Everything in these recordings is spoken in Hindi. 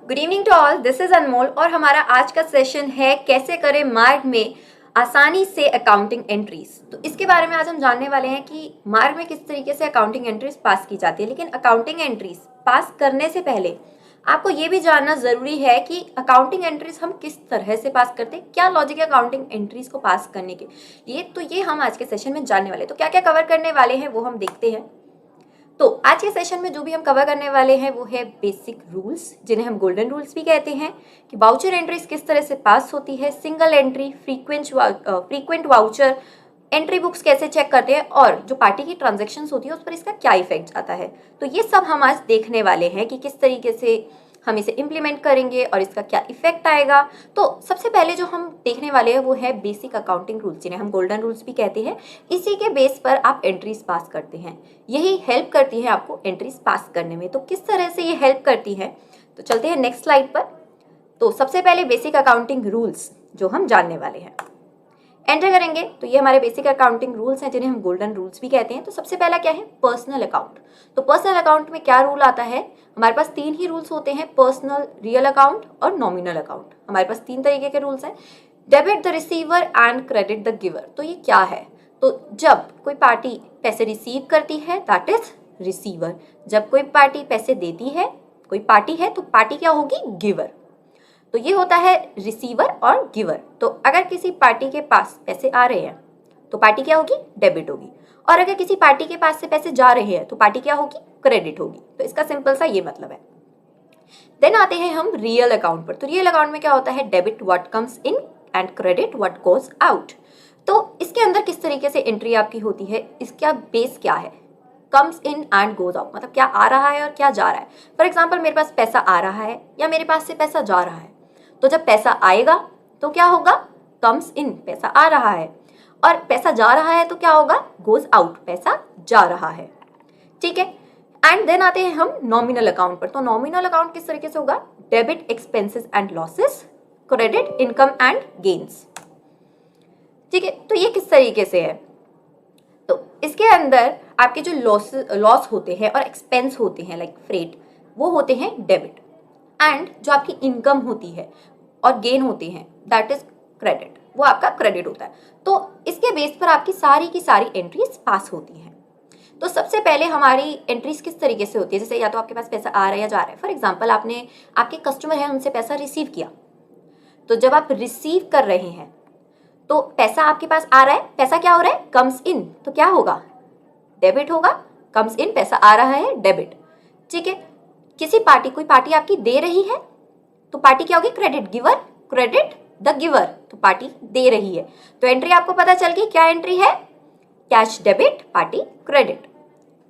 Good evening to all, this is Anmol और हमारा आज का सेशन है कैसे करें मार्ग में आसानी से अकाउंटिंग एंट्रीज। तो इसके बारे में आज हम जानने वाले हैं कि मार्ग में किस तरीके से अकाउंटिंग एंट्रीज पास की जाती है। लेकिन अकाउंटिंग एंट्रीज पास करने से पहले आपको ये भी जानना जरूरी है कि अकाउंटिंग एंट्रीज हम किस तरह से पास करते हैं, क्या लॉजिक है अकाउंटिंग एंट्रीज को पास करने के लिए। तो ये हम आज के सेशन में जानने वाले हैं। तो क्या क्या कवर करने वाले हैं वो हम देखते हैं। तो आज के सेशन में जो भी हम कवर करने वाले हैं वो है बेसिक रूल्स, जिन्हें हम गोल्डन रूल्स भी कहते हैं, कि वाउचर एंट्रीज किस तरह से पास होती है, single entry, frequent voucher, entry books कैसे चेक करते हैं और जो पार्टी की ट्रांजैक्शंस होती है उस पर इसका क्या इफेक्ट आता है। तो ये सब हम आज देखने वाले हैं कि किस तरीके से हम इसे इम्प्लीमेंट करेंगे और इसका क्या इफेक्ट आएगा। तो सबसे पहले जो हम देखने वाले हैं वो है बेसिक अकाउंटिंग रूल्स, जिन्हें हम गोल्डन रूल्स भी कहते हैं। इसी के बेस पर आप एंट्रीज पास करते हैं, यही हेल्प करती है आपको एंट्रीज पास करने में। तो किस तरह से ये हेल्प करती है, तो चलते हैं नेक्स्ट स्लाइड पर। तो सबसे पहले बेसिक अकाउंटिंग रूल्स जो हम जानने वाले हैं, एंटर करेंगे तो ये हमारे बेसिक अकाउंटिंग रूल्स हैं, जिन्हें हम गोल्डन रूल्स भी कहते हैं। तो सबसे पहला क्या है, पर्सनल अकाउंट। तो पर्सनल अकाउंट में क्या रूल आता है, हमारे पास तीन ही रूल्स होते हैं, पर्सनल, रियल अकाउंट और नॉमिनल अकाउंट। हमारे पास तीन तरीके के रूल्स हैं, debit the receiver and credit the giver. तो ये क्या है, तो जब कोई पार्टी पैसे रिसीव करती है दैट इज रिसीवर, जब कोई पार्टी पैसे देती है, कोई पार्टी है तो पार्टी क्या होगी, गिवर। तो ये होता है रिसीवर और गिवर। तो अगर किसी पार्टी के पास पैसे आ रहे हैं तो पार्टी क्या होगी, डेबिट होगी, और अगर किसी पार्टी के पास से पैसे जा रहे हैं तो पार्टी क्या होगी, क्रेडिट होगी। तो इसका सिंपल सा ये मतलब है। देन आते हैं हम रियल अकाउंट पर। तो रियल अकाउंट में क्या होता है, debit what comes in and credit what goes out. तो इसके अंदर किस तरीके से एंट्री आपकी होती है, इसका बेस क्या है, comes in and goes out, मतलब क्या आ रहा है और क्या जा रहा है। फॉर एग्जाम्पल मेरे पास पैसा आ रहा है या मेरे पास से पैसा जा रहा है, तो जब पैसा आएगा तो क्या होगा, कम्स इन, पैसा आ रहा है, और पैसा जा रहा है तो क्या होगा, गोज आउट, पैसा जा रहा है। ठीक है। एंड देन आते हैं हम नॉमिनल अकाउंट पर। तो नॉमिनल अकाउंट किस तरीके से होगा, debit expenses and losses, credit income and gains. ठीक है। तो ये किस तरीके से है, तो इसके अंदर आपके जो लॉस होते हैं और एक्सपेंस होते हैं लाइक फ्रेट, वो होते हैं डेबिट, एंड जो आपकी इनकम होती है और गेन होते हैं दैट इज क्रेडिट, वो आपका क्रेडिट होता है। तो इसके बेस पर आपकी सारी की सारी एंट्रीज पास होती हैं। तो सबसे पहले हमारी एंट्रीज किस तरीके से होती है, जैसे या तो आपके पास पैसा आ रहा है या जा रहा है। फॉर एग्जांपल आपने, आपके कस्टमर है, उनसे पैसा रिसीव किया, तो जब आप रिसीव कर रहे हैं तो पैसा आपके पास आ रहा है, पैसा क्या हो रहा है, कम्स इन, तो क्या होगा, डेबिट होगा, कम्स इन, पैसा आ रहा है, डेबिट। ठीक है। किसी पार्टी, कोई पार्टी आपकी दे रही है तो पार्टी क्या होगी, credit, giver, credit the giver, तो पार्टी दे रही है। तो एंट्री आपको पता चल गई, क्या एंट्री है, कैश डेबिट, पार्टी क्रेडिट।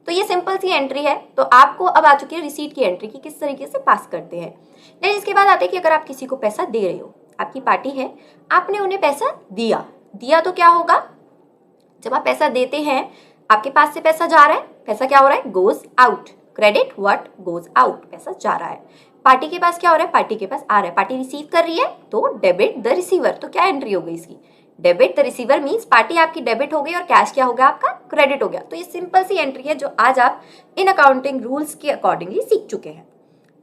तो ये सिंपल सी एंट्री है। तो आपको अब आ चुकी है रिसीट की एंट्री की किस तरीके से पास करते हैं। लेकिन इसके बाद आते हैं कि अगर आप किसी को पैसा दे रहे हो, आपकी पार्टी है, आपने उन्हें पैसा दिया तो क्या होगा, जब आप पैसा देते हैं आपके पास से पैसा जा रहा है, पैसा क्या हो रहा है, goes out, credit what goes out, पैसा जा रहा है। पार्टी के पास क्या हो रहा है, पार्टी के पास आ रहा है, पार्टी रिसीव कर रही है तो डेबिट द रिसीवर। तो क्या एंट्री हो गई इसकी, debit the receiver, means party आपकी डेबिट हो गई और कैश क्या हो गया, आपका क्रेडिट हो गया। तो ये सिंपल सी एंट्री है जो आज आप इन अकाउंटिंग रूल्स के अकॉर्डिंगली सीख चुके हैं।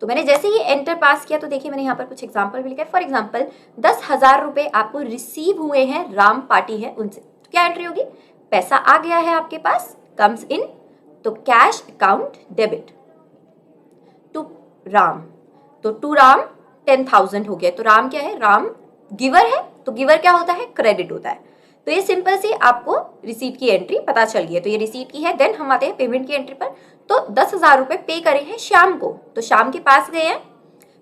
तो मैंने जैसे ही एंटर पास किया तो देखिए मैंने यहाँ पर कुछ एग्जाम्पल भी लिखा है। फॉर एग्जाम्पल 10,000 रुपए आपको रिसीव हुए हैं, राम पार्टी है उनसे, तो क्या एंट्री होगी, पैसा आ गया है आपके पास, कम्स इन, तो cash account debit to Ram, तो टू राम 10,000 हो गया। तो राम क्या है, राम गिवर है, तो गिवर क्या होता है, क्रेडिट होता है। तो ये सिंपल सी आपको रिसीट की एंट्री पता चल गई है। तो ये रिसीट की है। देन हम आते हैं पेमेंट की एंट्री पर। तो 10,000 रुपए पे करे हैं शाम को, तो शाम के पास गए हैं,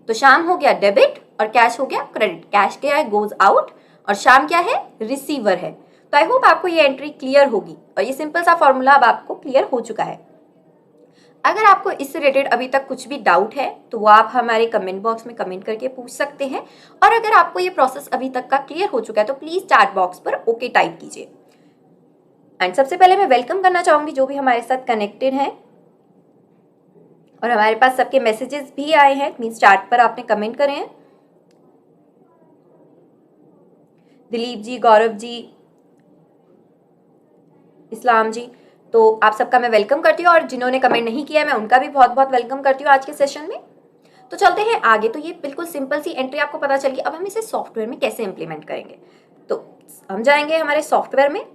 तो शाम हो गया डेबिट और कैश हो गया क्रेडिट, कैश क्या है, गोज आउट, और शाम क्या है, रिसीवर है। तो आई होप आपको ये एंट्री क्लियर होगी और ये सिंपल सा फॉर्मूला अब आपको क्लियर हो चुका है। अगर आपको इससे रिलेटेड अभी तक कुछ भी डाउट है तो वो आप हमारे कमेंट बॉक्स में कमेंट करके पूछ सकते हैं, और अगर आपको ये प्रोसेस अभी तक का क्लियर हो चुका है तो प्लीज चैट बॉक्स पर ओके टाइप कीजिए। एंड सबसे पहले मैं वेलकम करना चाहूंगी जो भी हमारे साथ कनेक्टेड हैं, और हमारे पास सबके मैसेजेस भी आए हैं, मीन्स चैट पर आपने कमेंट करे हैं। दिलीप जी, गौरव जी, इस्लाम जी, तो आप सबका मैं वेलकम करती हूँ, और जिन्होंने कमेंट नहीं किया मैं उनका भी बहुत बहुत वेलकम करती हूँ आज के सेशन में। तो चलते हैं आगे। तो ये बिल्कुल सिंपल सी एंट्री आपको पता चल गई। अब हम इसे सॉफ्टवेयर में कैसे इंप्लीमेंट करेंगे, तो हम जाएंगे हमारे सॉफ्टवेयर में।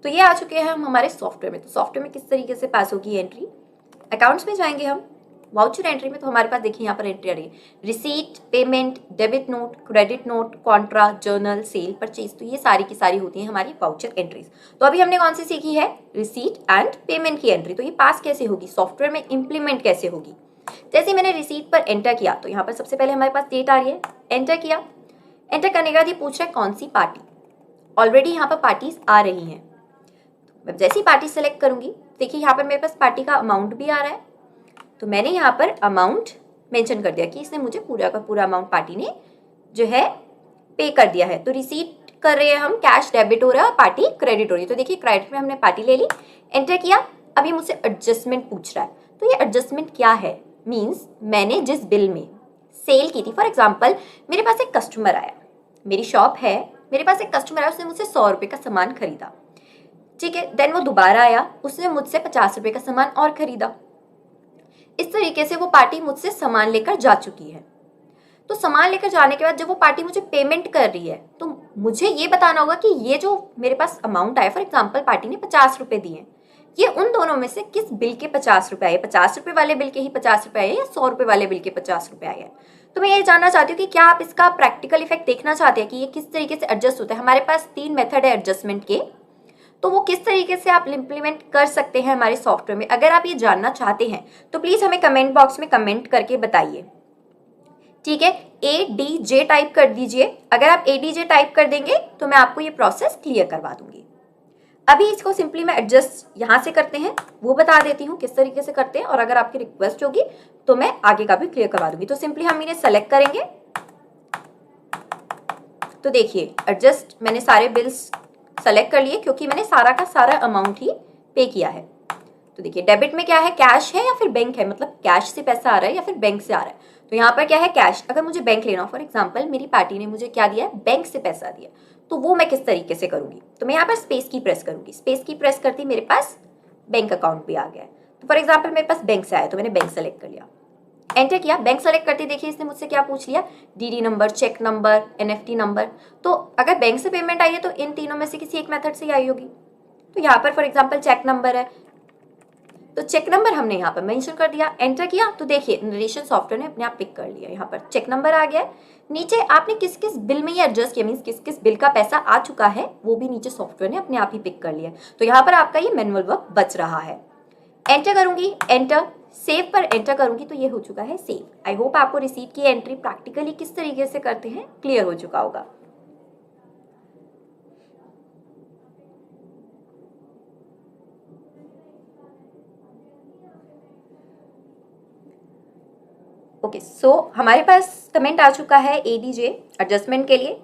तो ये आ चुके हैं हम हमारे सॉफ्टवेयर में। तो सॉफ्टवेयर में किस तरीके से पास होगी एंट्री, अकाउंट्स में जाएंगे हम, वाउचर एंट्री में। तो हमारे पास देखिए यहाँ पर एंट्री आ रही है, receipt, payment, debit note, credit note, contra, journal, sale, purchase. तो ये सारी की सारी होती है हमारी वाउचर एंट्रीज। तो अभी हमने कौन सी सीखी है, रिसीट एंड पेमेंट की एंट्री। तो ये पास कैसे होगी, सॉफ्टवेयर में इंप्लीमेंट कैसे होगी। जैसे मैंने रिसीट पर एंटर किया तो यहाँ पर सबसे पहले हमारे पास डेट आ रही है, एंटर किया। एंटर करने के बाद ये पूछ रहा है कौन सी पार्टी, ऑलरेडी यहाँ पर पार्टीज आ रही हैं। जैसी पार्टी सेलेक्ट करूंगी, देखिए यहाँ पर मेरे पास पार्टी का अमाउंट भी आ रहा है। तो मैंने यहाँ पर अमाउंट मेंशन कर दिया कि इसने मुझे पूरा का पूरा अमाउंट पार्टी ने जो है पे कर दिया है। तो रिसीट कर रहे हैं हम, कैश डेबिट हो रहा है और पार्टी क्रेडिट हो रही है। तो देखिए क्रेडिट में हमने पार्टी ले ली, एंटर किया। अभी मुझसे एडजस्टमेंट पूछ रहा है। तो ये एडजस्टमेंट क्या है, मीन्स मैंने जिस बिल में सेल की थी, फॉर एग्जाम्पल मेरे पास एक कस्टमर आया, मेरी शॉप है, मेरे पास एक कस्टमर आया, उसने मुझसे 100 रुपये का सामान खरीदा, ठीक है। देन वो दोबारा आया, उसने मुझसे 50 रुपये का सामान और खरीदा। इस तरीके से वो पार्टी मुझसे सामान लेकर जा चुकी है। तो सामान लेकर जाने के बाद जब वो पार्टी मुझे पेमेंट कर रही है, तो मुझे ये बताना होगा कि ये जो मेरे पास अमाउंट आया, फॉर एग्जाम्पल पार्टी ने 50 रुपये दिए, ये उन दोनों में से किस बिल के 50 रुपये आए, 50 रुपये वाले बिल के ही 50 रुपये आए या 100 रुपये वाले बिल के 50 रुपये आए हैं। तो मैं ये जानना चाहती हूँ कि क्या आप इसका प्रैक्टिकल इफेक्ट देखना चाहते हैं कि ये किस तरीके से एडजस्ट होता है। हमारे पास 3 मेथड है एडजस्टमेंट के, तो वो किस तरीके से आप इम्प्लीमेंट कर सकते हैं हमारे सॉफ्टवेयर में। अगर आप ये जानना चाहते हैं तो प्लीज हमें कमेंट बॉक्स में कमेंट करके बताइए, ठीक है। ADJ टाइप कर दीजिए। अगर आप ADJ टाइप कर देंगे तो मैं आपको ये प्रोसेस क्लियर करवा दूंगी। अभी इसको सिंपली मैं एडजस्ट यहाँ से करते हैं वो बता देती हूँ किस तरीके से करते हैं, और अगर आपकी रिक्वेस्ट होगी तो मैं आगे का भी क्लियर करवा दूंगी। तो सिंपली हम इन्हें सेलेक्ट करेंगे। तो देखिए एडजस्ट, मैंने सारे बिल्स सेलेक्ट कर लिए क्योंकि मैंने सारा का सारा अमाउंट ही पे किया है। तो देखिए डेबिट में क्या है, कैश है या फिर बैंक है, मतलब कैश से पैसा आ रहा है या फिर बैंक से आ रहा है। तो यहाँ पर क्या है, कैश। अगर मुझे बैंक लेना हो, फॉर एग्जांपल मेरी पार्टी ने मुझे क्या दिया है, बैंक से पैसा दिया, तो वो मैं किस तरीके से करूंगी। तो मैं यहाँ पर स्पेस की प्रेस करूंगी। स्पेस की प्रेस करती मेरे पास बैंक अकाउंट भी आ गया है। तो फॉर एग्जाम्पल मेरे पास बैंक से आया तो मैंने बैंक सेलेक्ट कर लिया, एंटर किया। बैंक सेलेक्ट करते देखिए इसने मुझसे क्या पूछ लिया, DD number, cheque number, NFT number. तो अगर बैंक से पेमेंट आई है तो इन तीनों में से किसी एक मेथड से ही आई होगी। तो यहाँ पर फॉर एग्जांपल चेक नंबर है, तो चेक नंबर हमने यहाँ पर मेंशन कर दिया, एंटर किया। तो देखिए नरेशन सॉफ्टवेयर ने अपने आप पिक कर लिया, यहाँ पर चेक नंबर आ गया है। नीचे आपने किस किस बिल में ये एडजस्ट किया, मीन्स किस किस बिल का पैसा आ चुका है, वो भी नीचे सॉफ्टवेयर ने अपने आप ही पिक कर लिया है। तो यहाँ पर आपका ये मैनुअल वर्क बच रहा है। एंटर करूंगी, एंटर, सेव पर एंटर करूंगी तो ये हो चुका है सेव। आई होप आपको रिसीट की एंट्री प्रैक्टिकली किस तरीके से करते हैं क्लियर हो चुका होगा। ओके, सो हमारे पास कमेंट आ चुका है ADJ एडजस्टमेंट के लिए।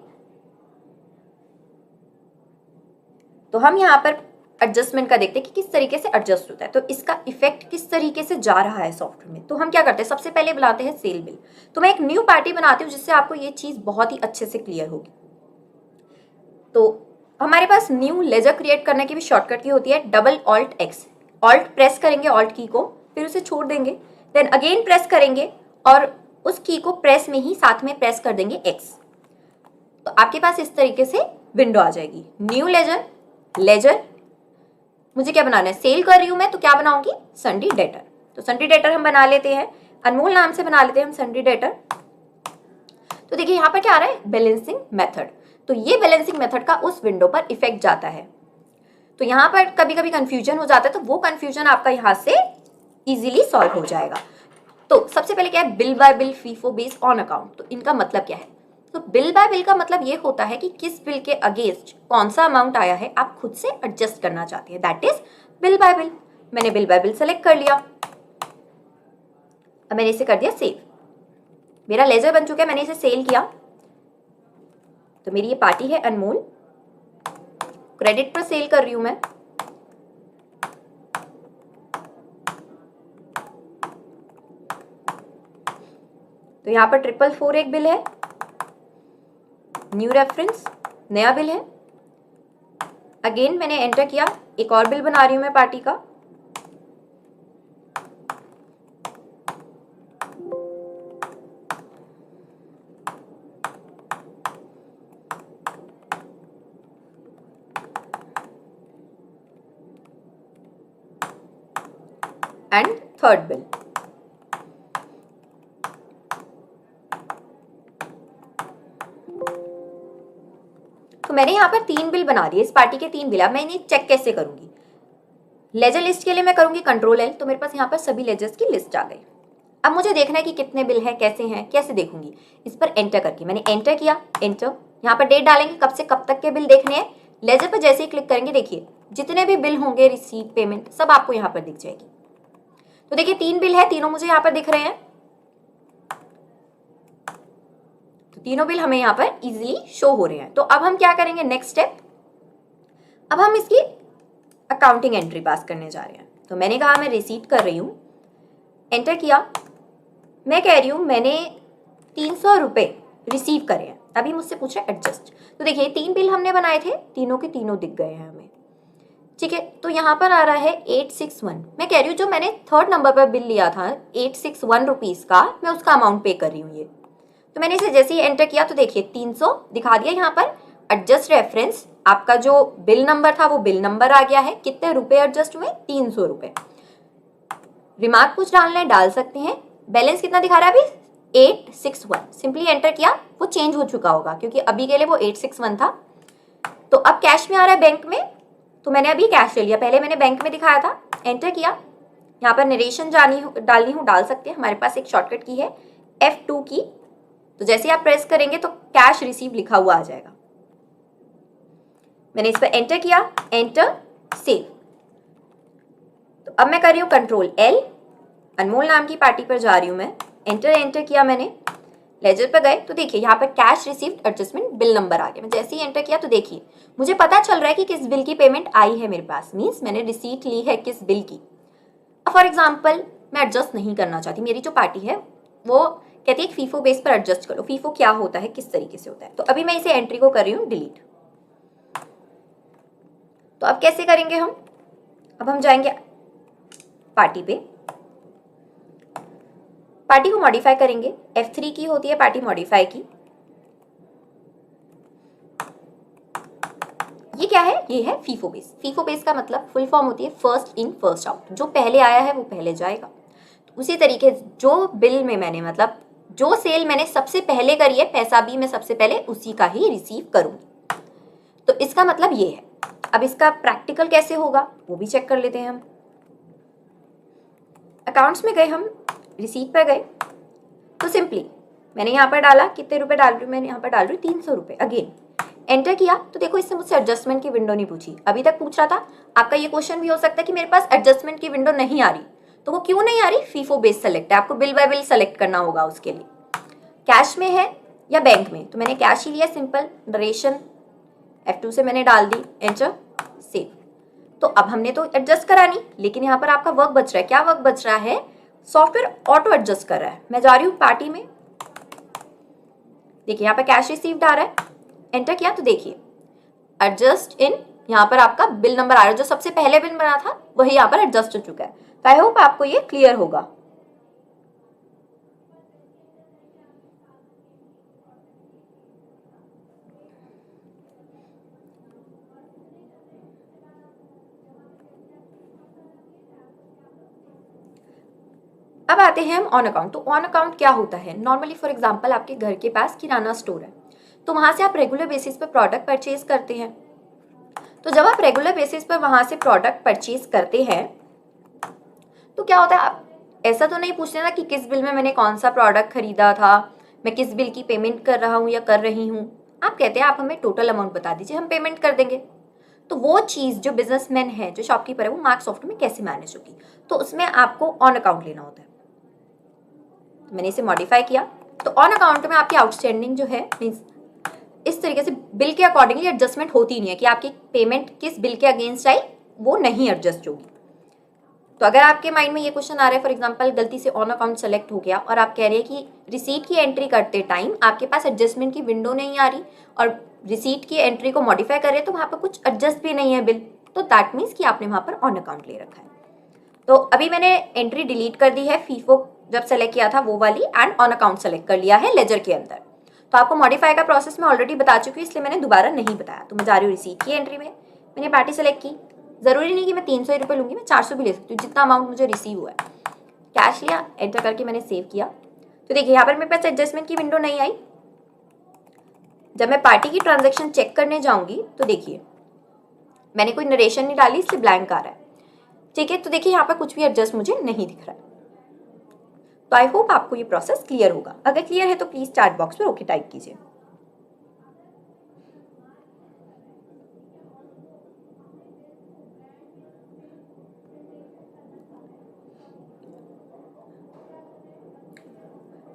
तो हम यहाँ पर एडजस्टमेंट का देखते हैं कि किस तरीके से एडजस्ट होता है, तो इसका इफेक्ट किस तरीके से जा रहा है सॉफ्टवेयर में। तो हम क्या करते हैं, सबसे पहले बुलाते हैं सेल बिल। तो मैं एक न्यू पार्टी बनाती हूँ जिससे आपको ये चीज बहुत ही अच्छे से क्लियर होगी। तो हमारे पास न्यू लेजर क्रिएट करने की भी शॉर्टकट की होती है, Alt+X। ऑल्ट प्रेस करेंगे, ऑल्ट की को, फिर उसे छोड़ देंगे, देन अगेन प्रेस करेंगे और उस की को प्रेस में ही साथ में प्रेस कर देंगे X। तो आपके पास इस तरीके से विंडो आ जाएगी। न्यू लेजर, लेजर मुझे क्या बनाना है, सेल कर रही हूं मैं, तो क्या बनाऊंगी, सन्डी डेटर। तो सन्डी डेटर हम बना लेते हैं, अनमोल नाम से बना लेते हैं हम सन्डी डेटर। तो देखिए यहाँ पर क्या आ रहा है, बैलेंसिंग मेथड। तो ये बैलेंसिंग मेथड का उस विंडो पर इफेक्ट जाता है। तो यहाँ पर कभी कभी कंफ्यूजन हो जाता है, तो वो कंफ्यूजन आपका यहाँ से इजीली सॉल्व हो जाएगा। तो सबसे पहले क्या है, bill bye bill, FIFO base, on account. तो इनका मतलब क्या है, तो बिल बाय बिल का मतलब ये होता है कि किस बिल के अगेंस्ट कौन सा अमाउंट आया है आप खुद से एडजस्ट करना चाहते हैं, that is bill bye bill. मैंने बिल बाय बिल सेलेक्ट कर लिया, अब मैंने इसे कर दिया सेव। मेरा लेजर बन चुका है, मैंने इसे सेल किया। तो मेरी ये पार्टी है अनमोल, क्रेडिट पर सेल कर रही हूं मैं। तो यहाँ पर 444 एक बिल है, न्यू रेफरेंस नया बिल है। अगेन मैंने एंटर किया, एक और बिल बना रही हूं मैं पार्टी का। And third bill. तो मैंने यहाँ पर 3 बिल बना दिए, इस पार्टी के 3 बिल। अब मैं इन्हें चेक कैसे करूंगी? लेजर लिस्ट के लिए मैं करूंगी कंट्रोल एल, तो मेरे पास यहाँ पर सभी लेजर्स की लिस्ट आ गई। अब मुझे देखना है कि कितने बिल हैं, कैसे हैं, कैसे देखूंगी? इस पर एंटर करके मैंने एंटर किया, एंटर। यहाँ पर डेट डालेंगे, कब से कब तक के बिल देखने हैं। लेजर पर जैसे ही क्लिक करेंगे, देखिए जितने भी बिल होंगे, रिसीव, पेमेंट, सब आपको यहाँ पर दिख जाएगी। तो देखिए 3 बिल है, तीनों मुझे यहाँ पर दिख रहे हैं। तो तीनों बिल हमें यहाँ पर इजीली शो हो रहे हैं। तो अब हम क्या करेंगे? नेक्स्ट स्टेप, अब हम इसकी अकाउंटिंग एंट्री पास करने जा रहे हैं। तो मैंने कहा मैं रिसीट कर रही हूँ, एंटर किया। मैं कह रही हूँ मैंने 300 रुपये रिसीव करे हैं। अभी मुझसे पूछ रहा है एडजस्ट। तो देखिए 3 बिल हमने बनाए थे, तीनों के तीनों दिख गए हैं हमें, ठीक है। तो यहाँ पर आ रहा है 861। मैं कह रही हूँ जो मैंने थर्ड नंबर पर बिल लिया था 861 रुपीज़ का, मैं उसका अमाउंट पे कर रही हूँ ये। तो मैंने इसे जैसे ही एंटर किया तो देखिए 300 दिखा दिया यहाँ पर। एडजस्ट रेफरेंस, आपका जो बिल नंबर था वो बिल नंबर आ गया है। कितने रुपए एडजस्ट हुए? 300 रुपये। रिमार्क कुछ डालना है, डाल सकते हैं। बैलेंस कितना दिखा रहा है अभी? 861। सिंपली एंटर किया, वो चेंज हो चुका होगा क्योंकि अभी के लिए वो 861 था। तो अब कैश में आ रहा है बैंक में, तो मैंने अभी कैश ले लिया। पहले मैंने बैंक में दिखाया था, एंटर किया। यहाँ पर नरेशन डालनी हो, डाल सकते हैं। हमारे पास एक शॉर्टकट की है F2 की, तो जैसे आप प्रेस करेंगे तो कैश रिसीव लिखा हुआ आ जाएगा। मैंने इस पर एंटर किया, एंटर, सेव। तो अब मैं कर रही हूँ कंट्रोल L, अनमोल नाम की पार्टी पर जा रही हूँ मैं। एंटर किया मैंने, लेजर पर गए तो देखिए यहाँ पर cash received adjustment bill number आ गया। मैं जैसे ही एंटर किया तो देखिए मुझे पता चल रहा है कि किस बिल की पेमेंट आई है मेरे पास, मीन्स मैंने रिसीट ली है किस बिल की। अब फॉर एग्जाम्पल मैं एडजस्ट नहीं करना चाहती, मेरी जो पार्टी है वो कहती है फीफो बेस पर एडजस्ट करो। फीफो क्या होता है, किस तरीके से होता है? तो अभी मैं इसे एंट्री को कर रही हूँ डिलीट। तो अब कैसे करेंगे हम? अब हम जाएंगे पार्टी पे, पार्टी को मॉडिफाई करेंगे। F3 की होती है पार्टी मॉडिफाई की। ये क्या है? ये है फीफो बेस। फीफो बेस का मतलब फुल फॉर्म होती है फर्स्ट इन फर्स्ट आउट, जो पहले आया है वो पहले जाएगा। तो उसी तरीके जो बिल में मैंने मतलब जो सेल मैंने सबसे पहले करी है, पैसा भी मैं सबसे पहले उसी का ही रिसीव करूंगी। तो इसका मतलब ये है। अब इसका प्रैक्टिकल कैसे होगा वो भी चेक कर लेते हैं हम। अकाउंट्स में गए, हम रिसीट पर गए, तो सिंपली मैंने यहाँ पर डाला, कितने रुपए डाल रही हूँ? मैंने यहाँ पर डाल रही हूँ 300 रुपये। अगेन एंटर किया तो देखो इससे मुझसे एडजस्टमेंट की विंडो नहीं पूछी। अभी तक पूछ रहा था। आपका ये क्वेश्चन भी हो सकता है कि मेरे पास एडजस्टमेंट की विंडो नहीं आ रही, तो वो क्यों नहीं आ रही? फीफो बेस सेलेक्ट है, आपको बिल बाय बिल सेलेक्ट करना होगा उसके लिए। कैश में है या बैंक में? तो मैंने कैश ही लिया, सिंपल नरेशन F2 से मैंने डाल दी, एंटर, सेव। तो अब हमने तो एडजस्ट करा नहीं, लेकिन यहाँ पर आपका वर्क बच रहा है। क्या वर्क बच रहा है? सॉफ्टवेयर ऑटो एडजस्ट कर रहा है। मैं जा रही हूँ पार्टी में, देखिए यहाँ पर कैश रिसीव्ड आ रहा है, एंटर किया तो देखिए एडजस्ट इन, यहाँ पर आपका बिल नंबर आ रहा है। जो सबसे पहले बिल बना था वही यहाँ पर एडजस्ट हो चुका है। तो आई होप आपको ये क्लियर होगा। अब आते हैं हम ऑन अकाउंट। तो ऑन अकाउंट क्या होता है? नॉर्मली फॉर एग्जांपल आपके घर के पास किराना स्टोर है, तो वहां से आप रेगुलर बेसिस पर प्रोडक्ट परचेज करते हैं। तो जब आप रेगुलर बेसिस पर वहां से प्रोडक्ट परचेज करते हैं तो क्या होता है, आप ऐसा तो नहीं पूछते ना कि किस बिल में मैंने कौन सा प्रोडक्ट खरीदा था, मैं किस बिल की पेमेंट कर रहा हूँ या कर रही हूँ। आप कहते हैं आप हमें टोटल अमाउंट बता दीजिए, हम पेमेंट कर देंगे। तो वो चीज़ जो बिजनेसमैन है, जो शॉपकीपर है, वो मार्कसॉफ्ट में कैसे मैनेज होगी? तो उसमें आपको ऑन अकाउंट लेना होता है। तो मैंने इसे मॉडिफाई किया। तो ऑन अकाउंट में आपकी आउटस्टैंडिंग जो है, मीन्स इस तरीके से बिल के अकॉर्डिंगली एडजस्टमेंट होती नहीं है कि आपकी पेमेंट किस बिल के अगेंस्ट आई, वो नहीं एडजस्ट होगी। तो अगर आपके माइंड में ये क्वेश्चन आ रहा है, फॉर एग्जांपल गलती से ऑन अकाउंट सेलेक्ट हो गया और आप कह रहे हैं कि रिसीट की एंट्री करते टाइम आपके पास एडजस्टमेंट की विंडो नहीं आ रही और रिसीट की एंट्री को मॉडिफाई कर रहे हैं, तो वहाँ पर कुछ एडजस्ट भी नहीं है बिल, तो दैट मीन्स कि आपने वहाँ पर ऑन अकाउंट ले रखा है। तो अभी मैंने एंट्री डिलीट कर दी है, फीफो जब सेलेक्ट किया था वो वाली, एंड ऑन अकाउंट सेलेक्ट कर लिया है लेजर के अंदर। तो आपको मॉडिफाई का प्रोसेस मैं ऑलरेडी बता चुकी हूँ, इसलिए मैंने दोबारा नहीं बताया। तो मैं जा रही हूँ रिसीट की एंट्री में, मैंने पार्टी सेलेक्ट की, ज़रूरी नहीं कि मैं 300 रुपये लूँगी, मैं 400 भी ले सकती हूँ, जितना अमाउंट मुझे रिसीव हुआ है। कैश लिया, एंटर करके मैंने सेव किया। तो देखिए यहाँ पर मेरे पास एडजस्टमेंट की विंडो नहीं आई। जब मैं पार्टी की ट्रांजैक्शन चेक करने जाऊँगी तो देखिए मैंने कोई नरेशन नहीं डाली, इसलिए ब्लैंक आ रहा है। ठीक है, तो देखिए यहाँ पर कुछ भी एडजस्ट मुझे नहीं दिख रहा है। तो आई होप आपको ये प्रोसेस क्लियर होगा। अगर क्लियर है तो प्लीज़ चैट बॉक्स में ओके टाइप कीजिए।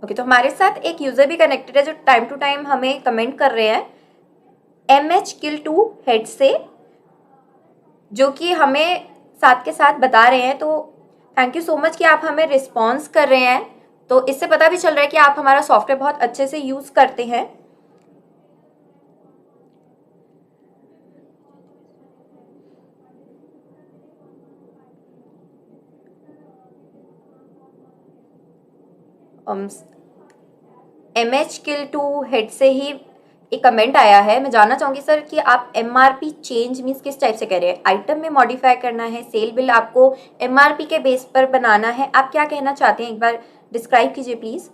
ओके, तो हमारे साथ एक यूजर भी कनेक्टेड है जो टाइम टू टाइम हमें कमेंट कर रहे हैं MHKill2 हेड से, जो कि हमें साथ के साथ बता रहे हैं। तो थैंक यू सो मच कि आप हमें रिस्पॉन्स कर रहे हैं। तो इससे पता भी चल रहा है कि आप हमारा सॉफ्टवेयर बहुत अच्छे से यूज़ करते हैं। MHKill2 हेड से ही एक कमेंट आया है। मैं जानना चाहूँगी सर कि आप MRP चेंज मीन्स किस टाइप से कह रहे हैं? आइटम में मॉडिफाई करना है, सेल बिल आपको MRP के बेस पर बनाना है, आप क्या कहना चाहते हैं? एक बार डिस्क्राइब कीजिए प्लीज़।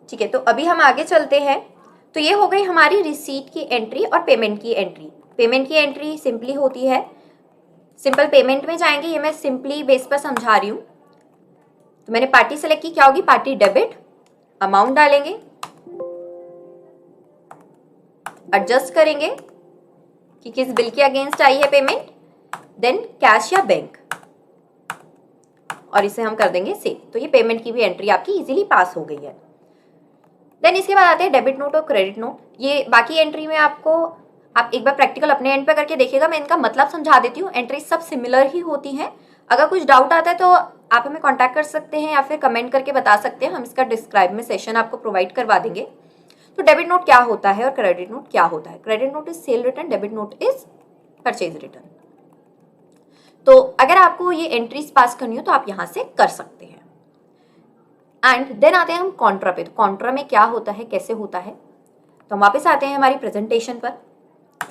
ठीक है, तो अभी हम आगे चलते हैं। तो ये हो गई हमारी रिसीट की एंट्री और पेमेंट की एंट्री। पेमेंट की एंट्री सिंपली होती है, सिंपल पेमेंट में जाएंगे। ये मैं सिंपली बेस पर समझा रही हूँ। तो मैंने पार्टी सेलेक्ट की, क्या होगी? Party debit. अमाउंट डालेंगे, एडजस्ट करेंगे कि किस बिल के अगेंस्ट आई है पेमेंट, देन कैश या बैंक, और इसे हम कर देंगे सेव। तो ये पेमेंट की भी एंट्री आपकी इजीली पास हो गई है। देन इसके बाद आते हैं डेबिट नोट और क्रेडिट नोट। ये बाकी एंट्री में आपको आप एक बार प्रैक्टिकल अपने एंड पे करके देखिएगा। मैं इनका मतलब समझा देती हूँ। एंट्री सब सिमिलर ही होती हैं। अगर कुछ डाउट आता है तो आप हमें कांटेक्ट कर सकते हैं या फिर कमेंट करके बता सकते हैं। हम इसका डिस्क्राइब में सेशन आपको प्रोवाइड करवा देंगे। तो डेबिट नोट क्या होता है और क्रेडिट नोट क्या होता है? Credit note is cell return, debit note is purchase return. तो अगर आपको ये एंट्रीज पास करनी हो तो आप यहाँ से कर सकते हैं। एंड देन आते हैं हम कॉन्ट्रा पे। तो कॉन्ट्रा में क्या होता है, कैसे होता है? तो हम वापस आते हैं हमारी प्रेजेंटेशन पर,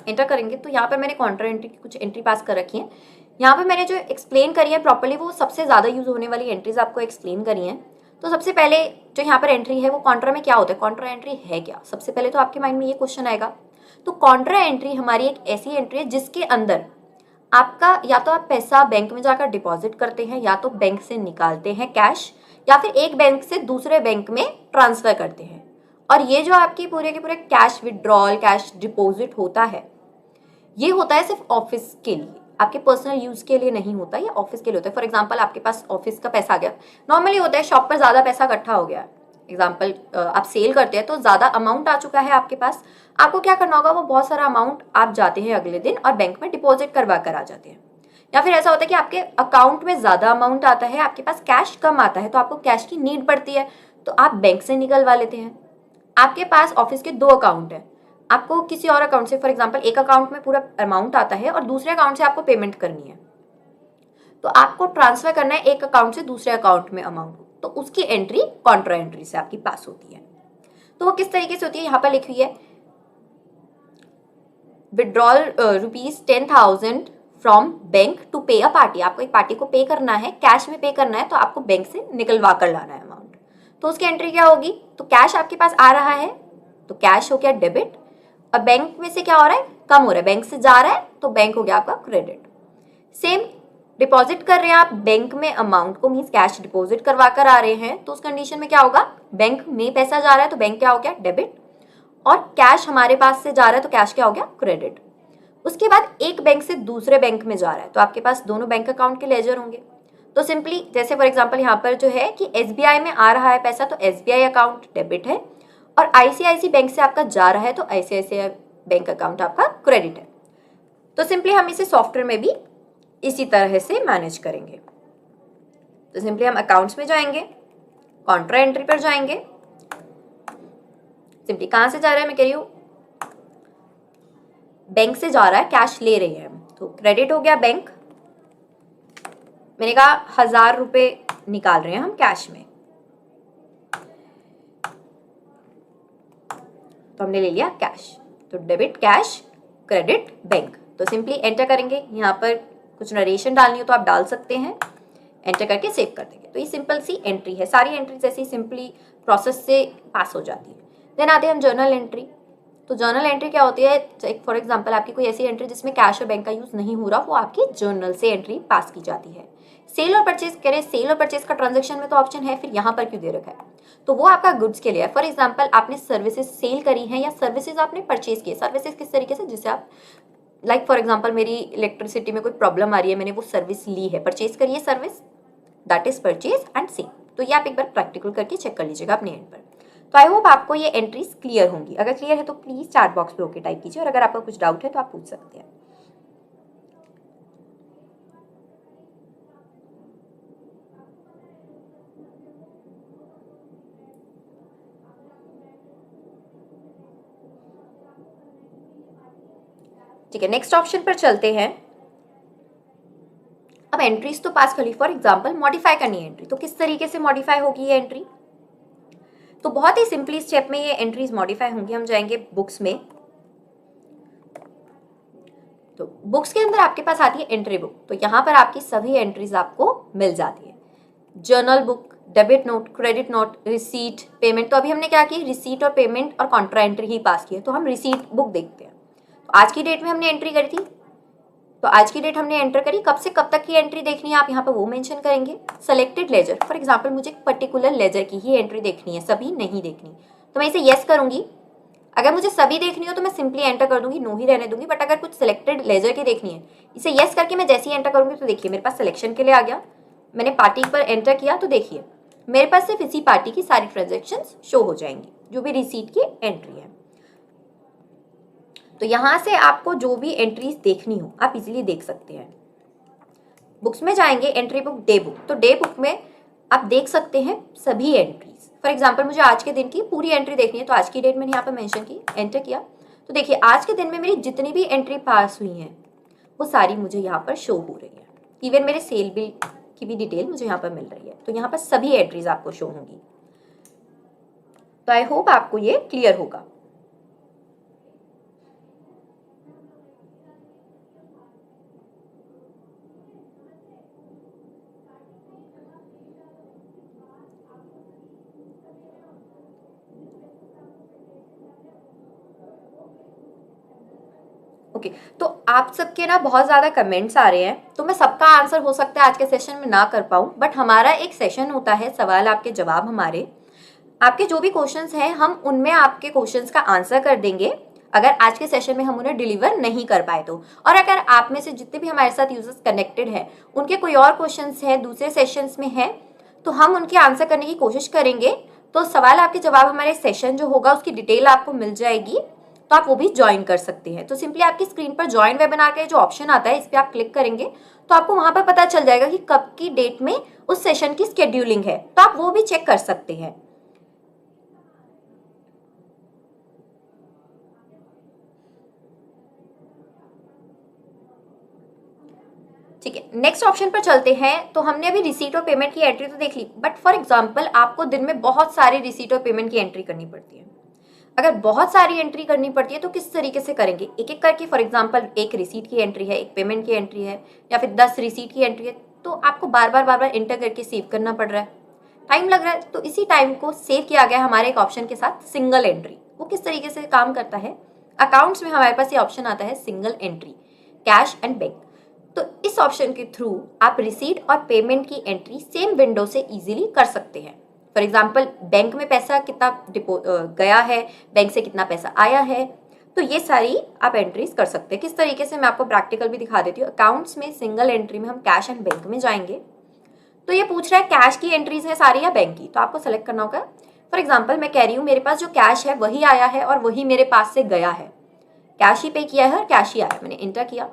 एंटर करेंगे। तो यहाँ पर मैंने कॉन्ट्रा एंट्री की कुछ एंट्री पास कर रखी है। यहाँ पर मैंने जो एक्सप्लेन करी है प्रॉपर्ली, वो सबसे ज़्यादा यूज होने वाली एंट्रीज आपको एक्सप्लेन करी हैं। तो सबसे पहले जो यहाँ पर एंट्री है वो कॉन्ट्रा में क्या होता है, कॉन्ट्रा एंट्री है क्या? सबसे पहले तो आपके माइंड में ये क्वेश्चन आएगा। तो कॉन्ट्रा एंट्री हमारी एक ऐसी एंट्री है जिसके अंदर आपका या तो आप पैसा बैंक में जाकर डिपॉजिट करते हैं, या तो बैंक से निकालते हैं कैश, या फिर एक बैंक से दूसरे बैंक में ट्रांसफर करते हैं। और ये जो आपकी पूरे के पूरे कैश विड्रॉल, कैश डिपॉजिट होता है, ये होता है सिर्फ ऑफिस के लिए, आपके पर्सनल यूज के लिए नहीं होता, ये ऑफिस के लिए होता है। फॉर एग्जांपल आपके पास ऑफिस का पैसा आ गया, नॉर्मली होता है शॉप पर ज़्यादा पैसा इकट्ठा हो गया। एग्जाम्पल आप सेल करते हैं तो ज़्यादा अमाउंट आ चुका है आपके पास, आपको क्या करना होगा, वो बहुत सारा अमाउंट आप जाते हैं अगले दिन और बैंक में डिपॉजिट करवा कर आ जाते हैं। या फिर ऐसा होता है कि आपके अकाउंट में ज़्यादा अमाउंट आता है, आपके पास कैश कम आता है, तो आपको कैश की नीड पड़ती है, तो आप बैंक से निकलवा लेते हैं। आपके पास ऑफिस के 2 अकाउंट हैं, आपको किसी और अकाउंट से, फॉर एग्जांपल एक अकाउंट में पूरा अमाउंट आता है और दूसरे अकाउंट से आपको पेमेंट करनी है, तो आपको ट्रांसफर करना है एक अकाउंट से दूसरे अकाउंट में अमाउंट, तो उसकी एंट्री कॉन्ट्रा एंट्री से आपकी पास होती है। तो वो किस तरीके से होती है, यहाँ पर लिखी हुई है, विड्रॉल ₹10,000 फ्रॉम बैंक टू पे अ पार्टी। आपको एक पार्टी को पे करना है, कैश में पे करना है, तो आपको बैंक से निकलवा कर लाना है अमाउंट। तो उसकी एंट्री क्या होगी, तो कैश आपके पास आ रहा है तो कैश हो गया डेबिट, और बैंक में से क्या हो रहा है, कम हो रहा है, बैंक से जा रहा है तो बैंक हो गया आपका क्रेडिट। सेम डिपॉजिट कर रहे हैं आप बैंक में अमाउंट को, मीन्स कैश डिपॉजिट करवा कर आ रहे हैं, तो उस कंडीशन में क्या होगा, बैंक में पैसा जा रहा है तो बैंक क्या हो गया डेबिट, और कैश हमारे पास से जा रहा है तो कैश क्या हो गया क्रेडिट। उसके बाद एक बैंक से दूसरे बैंक में जा रहा है तो आपके पास दोनों बैंक अकाउंट के लेजर होंगे। तो सिंपली जैसे फॉर एग्जांपल यहाँ पर जो है कि SBI में आ रहा है पैसा तो SBI अकाउंट डेबिट है, और ICICI बैंक से आपका जा रहा है तो ICICI बैंक अकाउंट आपका क्रेडिट है। तो सिंपली हम इसे सॉफ्टवेयर में भी इसी तरह से मैनेज करेंगे। तो सिंपली हम अकाउंट्स में जाएंगे, कॉन्ट्रा एंट्री पर जाएंगे, सिंपली कहाँ से जा रहा है, मैं कह रही हूँ बैंक से जा रहा है, कैश ले रहे हैं, तो क्रेडिट हो गया बैंक। मैंने कहा 1000 रुपये निकाल रहे हैं हम कैश में, तो हमने ले लिया कैश, तो डेबिट कैश, क्रेडिट बैंक। तो सिंपली एंटर करेंगे, यहाँ पर कुछ नरेशन डालनी हो तो आप डाल सकते हैं, एंटर करके सेव कर देंगे। तो ये सिंपल सी एंट्री है, सारी एंट्रीज ऐसी सिंपली प्रोसेस से पास हो जाती है। देन आते हैं हम जर्नल एंट्री। तो जर्नल एंट्री क्या होती है, फॉर एग्जांपल आपकी कोई ऐसी एंट्री जिसमें कैश और बैंक का यूज नहीं हो रहा, वो आपकी जर्नल से एंट्री पास की जाती है। सेल और परचेज करें, सेल और परचेज का ट्रांजेक्शन में तो ऑप्शन है, फिर यहाँ पर क्यों दे रखा है, तो वो आपका गुड्स के लिए है। फॉर एग्जाम्पल आपने सर्विसेज सेल करी है या सर्विसेज आपने परचेज की है। सर्विसेज किस तरीके से, जिसे आप लाइक फॉर एग्जाम्पल मेरी इलेक्ट्रिसिटी में कोई प्रॉब्लम आ रही है, मैंने वो सर्विस ली है, परचेज करी है service, that is purchase and sale. तो ये आप एक बार प्रैक्टिकल करके चेक कर लीजिएगा अपने एंड पर। तो आई होप आपको ये एंट्रीज क्लियर होंगी। अगर क्लियर है तो प्लीज चैट बॉक्स पे ओके टाइप कीजिए, और अगर आपका कुछ डाउट है तो आप पूछ सकते हैं। ठीक है, नेक्स्ट ऑप्शन पर चलते हैं। अब एंट्रीज तो पास कर ली, फॉर एग्जाम्पल मॉडिफाई करनी है एंट्री, तो किस तरीके से मॉडिफाई होगी ये एंट्री, तो बहुत ही सिंपली स्टेप में ये एंट्रीज मॉडिफाई होंगी। हम जाएंगे बुक्स में, तो बुक्स के अंदर आपके पास आती है एंट्री बुक, तो यहाँ पर आपकी सभी एंट्रीज आपको मिल जाती है। Journal book, debit note, credit note, receipt, payment. तो अभी हमने क्या की, रिसीट और पेमेंट और कॉन्ट्रा एंट्री ही पास की है, तो हम रिसीट बुक देखते हैं। तो आज की डेट में हमने एंट्री करी थी, तो आज की डेट हमने एंटर करी, कब से कब तक की एंट्री देखनी है आप यहाँ पर वो मेंशन करेंगे। सेलेक्टेड लेजर, फॉर एग्जांपल मुझे एक पर्टिकुलर लेजर की ही एंट्री देखनी है, सभी नहीं देखनी, तो मैं इसे यस करूंगी। अगर मुझे सभी देखनी हो तो मैं सिंपली एंटर कर दूंगी, नो ही रहने दूंगी। बट अगर कुछ सिलेक्टेड लेजर की देखनी है, इसे यस करके मैं जैसे ही एंटर करूंगी तो देखिए मेरे पास सिलेक्शन के लिए आ गया। मैंने पार्टी पर एंटर किया तो देखिए मेरे पास सिर्फ इसी पार्टी की सारी ट्रांजेक्शन्स शो हो जाएंगी, जो भी रिसीट की एंट्री है। तो यहाँ से आपको जो भी एंट्रीज देखनी हो आप इजीली देख सकते हैं। बुक्स में जाएंगे, एंट्री बुक, डे बुक, तो डे बुक में आप देख सकते हैं सभी एंट्रीज। फॉर एग्जांपल मुझे आज के दिन की पूरी एंट्री देखनी है, तो आज की डेट मैंने यहाँ पर मेंशन की, एंटर किया, तो देखिए आज के दिन में मेरी जितनी भी एंट्री पास हुई हैं वो सारी मुझे यहाँ पर शो हो रही है। इवन मेरे सेल बिल की भी डिटेल मुझे यहाँ पर मिल रही है, तो यहाँ पर सभी एंट्रीज आपको शो होंगी। तो आई होप आपको ये क्लियर होगा। ओके, तो आप सबके ना बहुत ज़्यादा कमेंट्स आ रहे हैं, तो मैं सबका आंसर हो सकता है आज के सेशन में ना कर पाऊँ, बट हमारा एक सेशन होता है सवाल आपके जवाब हमारे, आपके जो भी क्वेश्चंस हैं हम उनमें आपके क्वेश्चंस का आंसर कर देंगे अगर आज के सेशन में हम उन्हें डिलीवर नहीं कर पाए तो। और अगर आप में से जितने भी हमारे साथ यूजर्स कनेक्टेड हैं उनके कोई और क्वेश्चंस हैं दूसरे सेशंस में हैं, तो हम उनके आंसर करने की कोशिश करेंगे। तो सवाल आपके जवाब हमारे सेशन जो होगा उसकी डिटेल आपको मिल जाएगी, तो आप वो भी ज्वाइन कर सकते हैं। तो सिंपली आपकी स्क्रीन पर ज्वाइन वेबिनार का जो ऑप्शन आता है इस पर आप क्लिक करेंगे तो आपको वहां पर पता चल जाएगा कि कब की डेट में उस सेशन की स्केड्यूलिंग है, तो आप वो भी चेक कर सकते हैं। ठीक है, नेक्स्ट ऑप्शन पर चलते हैं। तो हमने अभी रिसीट और पेमेंट की एंट्री तो देख ली, बट फॉर एग्जांपल आपको दिन में बहुत सारी रिसीट और पेमेंट की एंट्री करनी पड़ती है। अगर बहुत सारी एंट्री करनी पड़ती है तो किस तरीके से करेंगे, एक एक करके। फॉर एग्जांपल एक रिसीट की एंट्री है, एक पेमेंट की एंट्री है, या फिर 10 रिसीट की एंट्री है, तो आपको बार बार एंटर करके सेव करना पड़ रहा है, टाइम लग रहा है। तो इसी टाइम को सेव किया गया हमारे एक ऑप्शन के साथ, सिंगल एंट्री। वो किस तरीके से काम करता है, अकाउंट्स में हमारे पास ये ऑप्शन आता है single entry, cash and bank. तो इस ऑप्शन के थ्रू आप रिसीट और पेमेंट की एंट्री सेम विंडो से इजीली कर सकते हैं। फॉर एग्जांपल बैंक में पैसा कितना गया है, बैंक से कितना पैसा आया है, तो ये सारी आप एंट्रीज कर सकते हैं। किस तरीके से मैं आपको प्रैक्टिकल भी दिखा देती हूँ। अकाउंट्स में सिंगल एंट्री में हम कैश एंड बैंक में जाएंगे, तो ये पूछ रहा है कैश की एंट्रीज है सारी या बैंक की, तो आपको सेलेक्ट करना होगा। फॉर एग्जाम्पल मैं कह रही हूँ मेरे पास जो कैश है वही आया है और वही मेरे पास से गया है, कैश ही पे किया है और कैश ही आया, मैंने एंटर किया।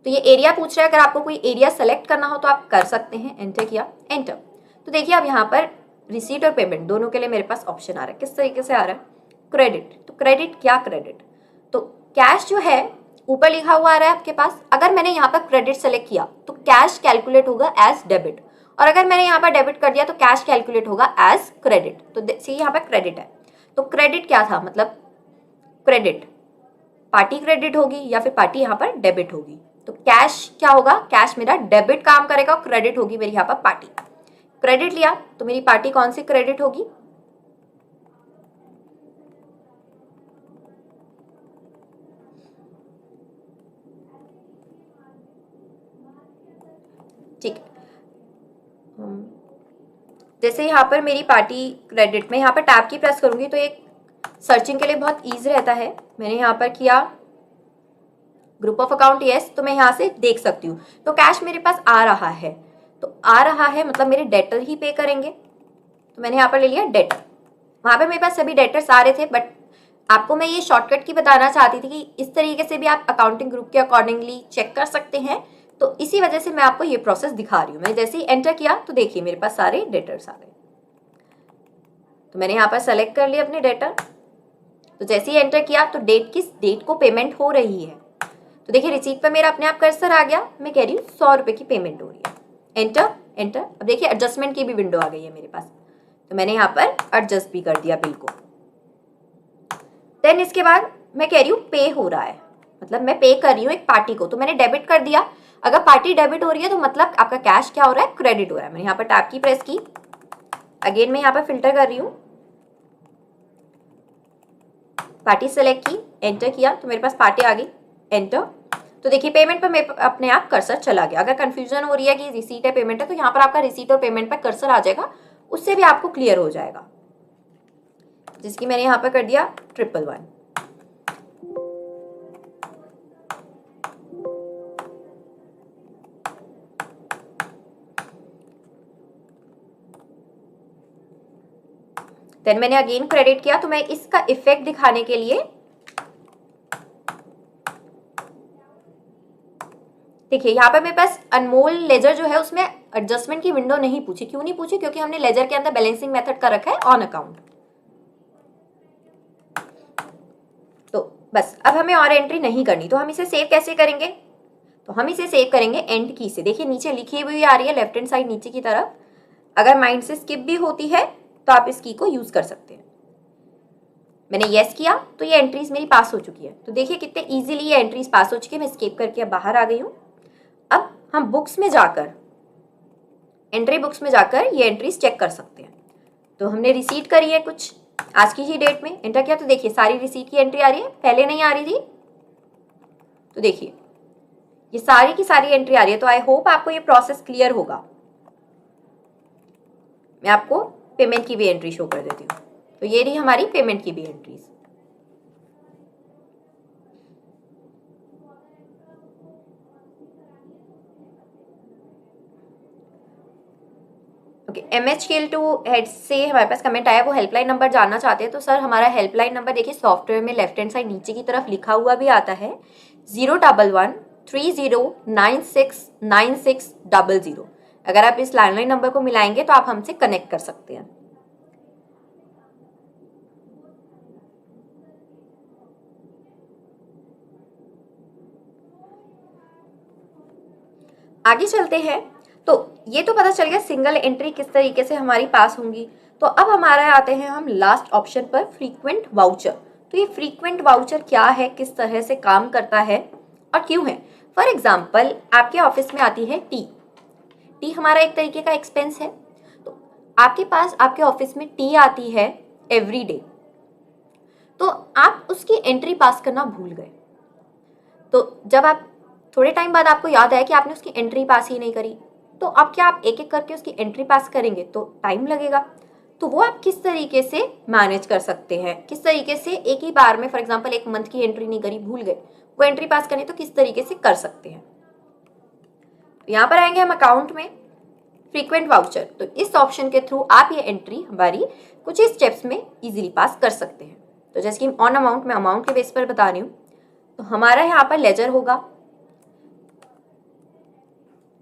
तो ये एरिया पूछ रहा है, अगर आपको कोई एरिया सेलेक्ट करना हो तो आप कर सकते हैं, एंटर किया, एंटर। तो देखिए अब यहाँ पर रिसीट और पेमेंट दोनों के लिए मेरे पास ऑप्शन आ रहा है। किस तरीके से आ रहा है, क्रेडिट। तो क्रेडिट क्या क्रेडिट, तो कैश जो है ऊपर लिखा हुआ आ रहा है आपके पास, अगर मैंने यहाँ पर क्रेडिट सेलेक्ट किया तो कैश कैलकुलेट होगा एज डेबिट, और अगर मैंने यहाँ पर डेबिट कर दिया तो कैश कैलकुलेट होगा एज क्रेडिट। तो सी यहाँ पर क्रेडिट है, तो क्रेडिट क्या था, मतलब क्रेडिट पार्टी क्रेडिट होगी या फिर पार्टी यहाँ पर डेबिट होगी। तो कैश क्या होगा, कैश मेरा डेबिट काम करेगा और क्रेडिट होगी मेरी यहाँ पर पार्टी। क्रेडिट लिया तो मेरी पार्टी कौन सी क्रेडिट होगी, ठीक है। जैसे यहाँ पर मेरी पार्टी क्रेडिट में यहाँ पर टैब की प्रेस करूंगी तो एक सर्चिंग के लिए बहुत ईजी रहता है। मैंने यहाँ पर किया ग्रुप ऑफ अकाउंट यस, तो मैं यहाँ से देख सकती हूँ तो कैश मेरे पास आ रहा है, तो आ रहा है मतलब मेरे डेटर ही पे करेंगे, तो मैंने यहाँ पर ले लिया डेटर। वहाँ पर मेरे पास सभी डेटर्स आ रहे थे, बट आपको मैं ये शॉर्टकट की बताना चाहती थी कि इस तरीके से भी आप अकाउंटिंग ग्रुप के अकॉर्डिंगली चेक कर सकते हैं, तो इसी वजह से मैं आपको ये प्रोसेस दिखा रही हूँ। मैंने जैसे ही एंटर किया तो देखिए मेरे पास सारे डेटर्स आ गए, तो मैंने यहाँ पर सेलेक्ट कर लिया अपने डेटर। तो जैसे ही एंटर किया तो डेट, किस डेट को पेमेंट हो रही है, तो देखिए रिसीट पर मेरा अपने आप कर्सर आ गया, मैं कह रही हूँ 100 रुपये की पेमेंट हो रही है, एंटर एंटर। अब देखिए एडजस्टमेंट की भी विंडो आ गई है मेरे पास, तो मैंने यहाँ पर एडजस्ट भी कर दिया बिल को। देन इसके बाद मैं कह रही हूँ पे हो रहा है, मतलब मैं पे कर रही हूँ एक पार्टी को, तो मैंने डेबिट कर दिया। अगर पार्टी डेबिट हो रही है तो मतलब आपका कैश क्या हो रहा है, क्रेडिट हो रहा है। मैंने यहाँ पर टैब की प्रेस की, अगेन मैं यहाँ पर फिल्टर कर रही हूँ, पार्टी सेलेक्ट की, एंटर किया तो मेरे पास पार्टी आ गई, एंटर। तो देखिए पेमेंट पर मेरे अपने आप कर्सर चला गया। अगर कंफ्यूजन हो रही है कि रिसीट है पेमेंट है, तो यहाँ पर आपका रिसीट और पेमेंट पर कर्सर आ जाएगा, उससे भी आपको क्लियर हो जाएगा। जिसकी मैंने यहाँ पर कर दिया 111। देन मैंने अगेन क्रेडिट किया, तो मैं इसका इफेक्ट दिखाने के लिए देखिए यहाँ पर मेरे पास अनमोल लेजर जो है उसमें एडजस्टमेंट की विंडो नहीं पूछी। क्यों नहीं पूछी, क्योंकि हमने लेजर के अंदर बैलेंसिंग मेथड का रखा है ऑन अकाउंट। तो बस अब हमें और एंट्री नहीं करनी, तो हम इसे सेव कैसे करेंगे, तो हम इसे सेव करेंगे एंड की से। देखिए नीचे लिखी हुई आ रही है लेफ्ट हैंड साइड नीचे की तरफ, अगर माइंड से स्किप भी होती है तो आप इस की को यूज कर सकते हैं। मैंने यस किया तो ये एंट्रीज मेरी पास हो चुकी है, तो देखिए कितने इजीली ये एंट्रीज पास हो चुकी है। मैं स्किप करके अब बाहर आ गई हूँ। अब हम बुक्स में जाकर, एंट्री बुक्स में जाकर ये एंट्रीज चेक कर सकते हैं। तो हमने रिसीट करी है कुछ आज की ही डेट में, एंटर किया तो देखिए सारी रिसीट की एंट्री आ रही है, पहले नहीं आ रही थी। तो देखिए ये सारी की सारी एंट्री आ रही है। तो आई होप आपको ये प्रोसेस क्लियर होगा। मैं आपको पेमेंट की भी एंट्री शो कर देती हूँ। तो ये रही हमारी पेमेंट की भी एंट्रीज। ओके, MHKL2 हेड से हमारे पास कमेंट आया, वो हेल्पलाइन नंबर जानना चाहते हैं। तो सर हमारा हेल्पलाइन नंबर देखिए सॉफ्टवेयर में लेफ्ट हैंड साइड नीचे की तरफ लिखा हुआ भी आता है 01130969600। अगर आप इस लैंडलाइन नंबर को मिलाएंगे तो आप हमसे कनेक्ट कर सकते हैं। आगे चलते हैं। तो ये तो पता चल गया सिंगल एंट्री किस तरीके से हमारी पास होंगी। तो अब हमारे आते हैं हम लास्ट ऑप्शन पर, फ्रीक्वेंट वाउचर। तो ये फ्रीक्वेंट वाउचर क्या है, किस तरह से काम करता है और क्यों है। फॉर एग्जाम्पल आपके ऑफिस में आती है टी हमारा एक तरीके का एक्सपेंस है। तो आपके पास आपके ऑफिस में टी आती है एवरी डे, तो आप उसकी एंट्री पास करना भूल गए। तो जब आप थोड़े टाइम बाद आपको याद आया कि आपने उसकी एंट्री पास ही नहीं करी, तो अब क्या आप एक एक करके उसकी एंट्री पास करेंगे तो टाइम लगेगा। तो वो आप किस तरीके से मैनेज कर सकते हैं, किस तरीके से एक ही बार में, फॉर एग्जांपल एक मंथ की एंट्री नहीं करी, भूल गए, वो एंट्री पास करनी, तो किस तरीके से कर सकते हैं। तो यहाँ पर आएंगे हम अकाउंट में, फ्रीक्वेंट वाउचर। तो इस ऑप्शन के थ्रू आप ये एंट्री हमारी कुछ ही स्टेप्स में इजीली पास कर सकते हैं। तो जैसे कि ऑन अमाउंट में अमाउंट के बेस पर बता रही हूँ, तो हमारा यहाँ पर लेजर होगा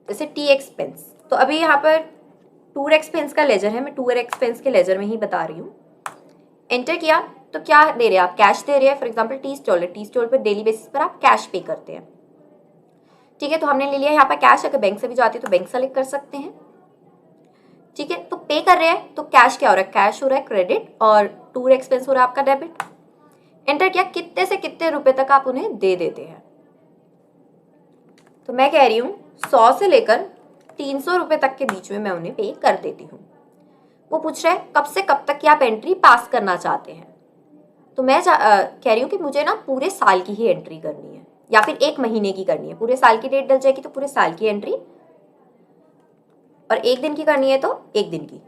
जैसे टी एक्सपेंस। तो अभी यहाँ पर टूर एक्सपेंस का लेजर है, मैं टूर एक्सपेंस के लेजर में ही बता रही हूँ। एंटर किया तो क्या दे रहे हैं आप, कैश दे रहे हैं। फॉर एग्जाम्पल टी स्टॉल है, टी स्टॉल पर डेली बेसिस पर आप कैश पे करते हैं, ठीक है। तो हमने ले लिया यहाँ पर कैश, अगर बैंक से भी जाती है तो बैंक सेलेक्ट कर सकते हैं, ठीक है। तो पे कर रहे हैं तो कैश क्या हो रहा है, कैश हो रहा है क्रेडिट, और टूर एक्सपेंस हो रहा है आपका डेबिट। एंटर किया, कितने से कितने रुपए तक आप उन्हें दे देते हैं। तो मैं कह रही हूँ 100 से लेकर 300 रुपए तक के बीच में मैं उन्हें पे कर देती हूँ। वो पूछ रहा है कब से कब तक की आप एंट्री पास करना चाहते हैं। तो मैं कह रही हूँ कि मुझे ना पूरे साल की ही एंट्री करनी है, या फिर 1 महीने की करनी है। पूरे साल की डेट डल जाएगी तो पूरे साल की एंट्री, और 1 दिन की करनी है तो 1 दिन की।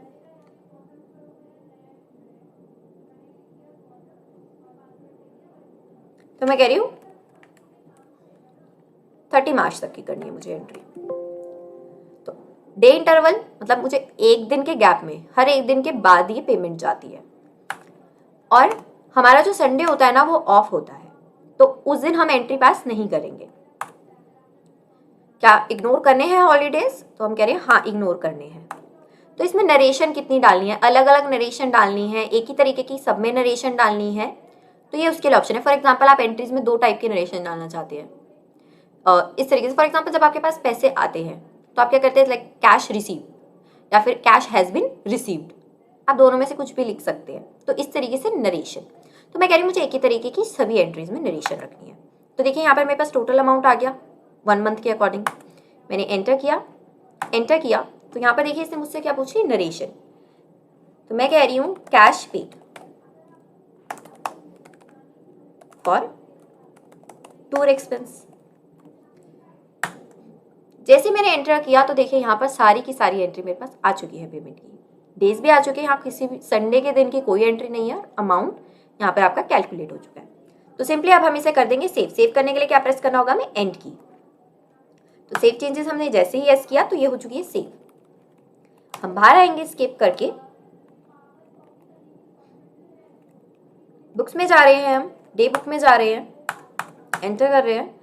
तो मैं कह रही हूँ 30 मार्च तक की करनी है मुझे एंट्री। तो डे इंटरवल मतलब मुझे 1 दिन के गैप में, हर 1 दिन के बाद ये पेमेंट जाती है। और हमारा जो संडे होता है ना वो ऑफ होता है, तो उस दिन हम एंट्री पास नहीं करेंगे। क्या इग्नोर करने हैं हॉलीडेज, तो हम कह रहे हैं हाँ इग्नोर करने हैं। तो इसमें नरेशन कितनी डालनी है, अलग अलग नरेशन डालनी है, एक ही तरीके की सब में नरेशन डालनी है, तो ये उसके लिए ऑप्शन है। फॉर एग्जाम्पल आप एंट्रीज में 2 टाइप के नरेशन डालना चाहते हैं, इस तरीके से। फॉर एग्जाम्पल जब आपके पास पैसे आते हैं तो आप क्या करते हैं, लाइक कैश रिसीव या फिर कैश हैज़ बिन रिसीव्ड, आप दोनों में से कुछ भी लिख सकते हैं। तो इस तरीके से नरेशन। तो मैं कह रही हूँ मुझे एक ही तरीके की सभी एंट्रीज में नरेशन रखनी है। तो देखिए यहाँ पर मेरे पास टोटल अमाउंट आ गया 1 मंथ के अकॉर्डिंग। मैंने एंटर किया तो यहाँ पर देखिए इसने मुझसे क्या पूछ रही, नरेशन। तो मैं कह रही हूँ cash paid for tour expense. जैसे मैंने एंटर किया तो देखिए यहाँ पर सारी की सारी एंट्री मेरे पास आ चुकी है, पेमेंट की डेज भी आ चुके हैं। यहाँ किसी भी संडे के दिन की कोई एंट्री नहीं है, अमाउंट यहाँ पर आपका कैलकुलेट हो चुका है। तो सिंपली अब हम इसे कर देंगे सेव। सेव करने के लिए क्या प्रेस करना होगा, हमें एंड की। तो सेव चेंजेस हमने जैसे ही यस किया तो ये हो चुकी है सेव। हम बाहर आएंगे स्किप करके, बुक्स में जा रहे हैं, हम डे बुक में जा रहे हैं, एंटर कर रहे हैं।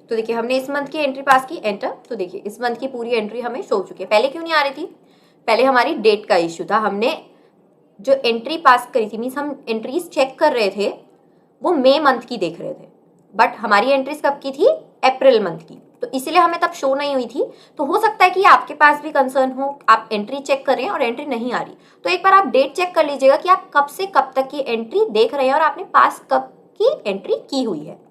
तो देखिए हमने इस मंथ की एंट्री पास की, एंटर। तो देखिए इस मंथ की पूरी एंट्री हमें शो हो चुकी है। पहले क्यों नहीं आ रही थी, पहले हमारी डेट का इश्यू था। हमने जो एंट्री पास करी थी, मीन्स हम एंट्रीज चेक कर रहे थे वो मई मंथ की देख रहे थे, बट हमारी एंट्रीज कब की थी, अप्रैल मंथ की, तो इसीलिए हमें तब शो नहीं हुई थी। तो हो सकता है कि आपके पास भी कंसर्न हो, आप एंट्री चेक कर रहे हैं और एंट्री नहीं आ रही, तो एक बार आप डेट चेक कर लीजिएगा कि आप कब से कब तक की एंट्री देख रहे हैं और आपने पास कब की एंट्री की हुई है।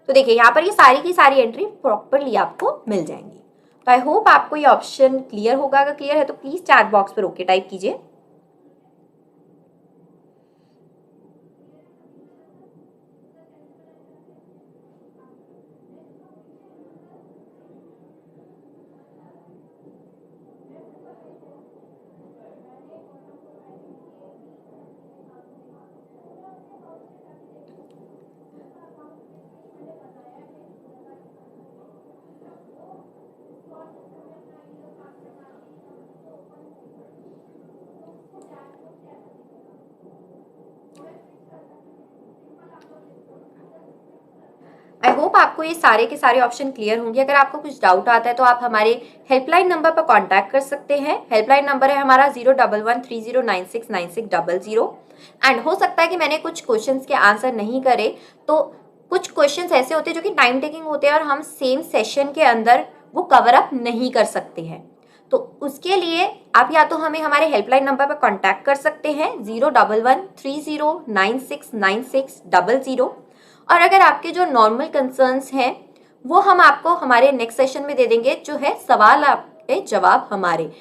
तो देखिए यहाँ पर ये सारी की सारी एंट्री प्रॉपरली आपको मिल जाएंगी। तो आई होप आपको ये ऑप्शन क्लियर होगा। अगर क्लियर है तो प्लीज चैट बॉक्स पर ओके टाइप कीजिए। आई होप आपको ये सारे के सारे ऑप्शन क्लियर होंगे। अगर आपको कुछ डाउट आता है तो आप हमारे हेल्पलाइन नंबर पर कांटेक्ट कर सकते हैं। हेल्पलाइन नंबर है हमारा 01130969600। एंड हो सकता है कि मैंने कुछ क्वेश्चंस के आंसर नहीं करे, तो कुछ क्वेश्चंस ऐसे होते हैं जो कि टाइम टेकिंग होते हैं और हम सेम सेशन के अंदर वो कवर अप नहीं कर सकते हैं। तो उसके लिए आप या तो हमें हमारे हेल्पलाइन नंबर पर कांटेक्ट कर सकते हैं 01130969600। और अगर आपके जो नॉर्मल कंसर्न्स हैं वो हम आपको हमारे नेक्स्ट सेशन में दे देंगे, जो है सवाल आपके जवाब हमारे।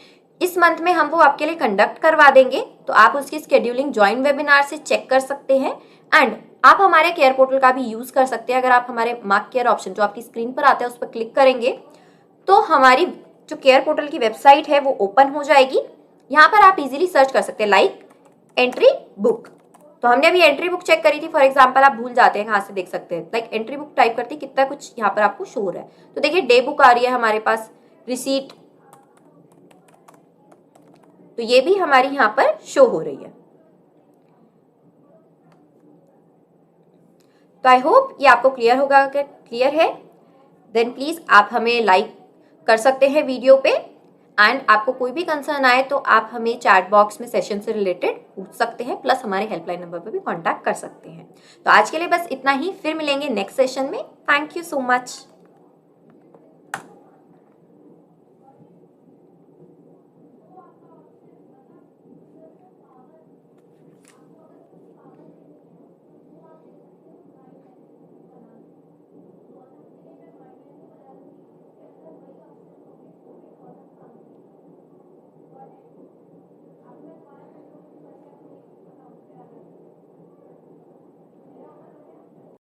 इस मंथ में हम वो आपके लिए कंडक्ट करवा देंगे, तो आप उसकी शेड्यूलिंग ज्वाइन वेबिनार से चेक कर सकते हैं। एंड आप हमारे केयर पोर्टल का भी यूज कर सकते हैं। अगर आप हमारे मार्क केयर ऑप्शन जो आपकी स्क्रीन पर आता है उस पर क्लिक करेंगे तो हमारी जो केयर पोर्टल की वेबसाइट है वो ओपन हो जाएगी। यहाँ पर आप इजीली सर्च कर सकते हैं लाइक एंट्री बुक। तो हमने अभी एंट्री बुक चेक करी थी। फॉर एग्जांपल आप भूल जाते हैं कहाँ से देख सकते हैं, लाइक एंट्री बुक टाइप करते कितना कुछ यहाँ पर आपको शो हो रहा है। तो देखिए डे बुक आ रही है हमारे पास, रिसीट तो ये भी हमारी यहाँ पर शो हो रही है। तो आई होप ये आपको क्लियर होगा। अगर क्लियर है देन प्लीज आप हमें लाइक कर सकते हैं वीडियो पे, एंड आपको कोई भी कंसर्न आए तो आप हमें चैट बॉक्स में सेशन से रिलेटेड पूछ सकते हैं, प्लस हमारे हेल्पलाइन नंबर पर भी कांटेक्ट कर सकते हैं। तो आज के लिए बस इतना ही, फिर मिलेंगे नेक्स्ट सेशन में। Thank you so much.